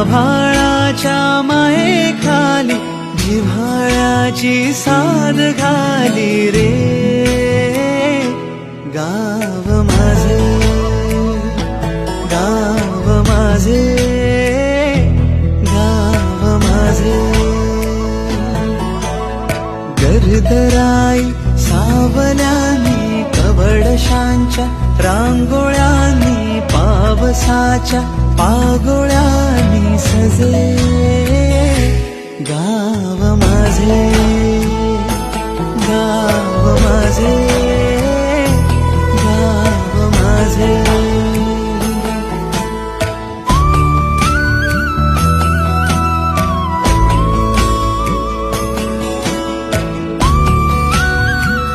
आभाळाच्या मायेखाली जिव्हाळ्याची साद घाली रे गाव माझे, गाव माझे, गाव माझे. गर्दराई सावल्यानी कवडशांच्या रांगोळ्यांनी पावसाच्या पागोळ्यांनी सजे गाव माझे, गाव माझे.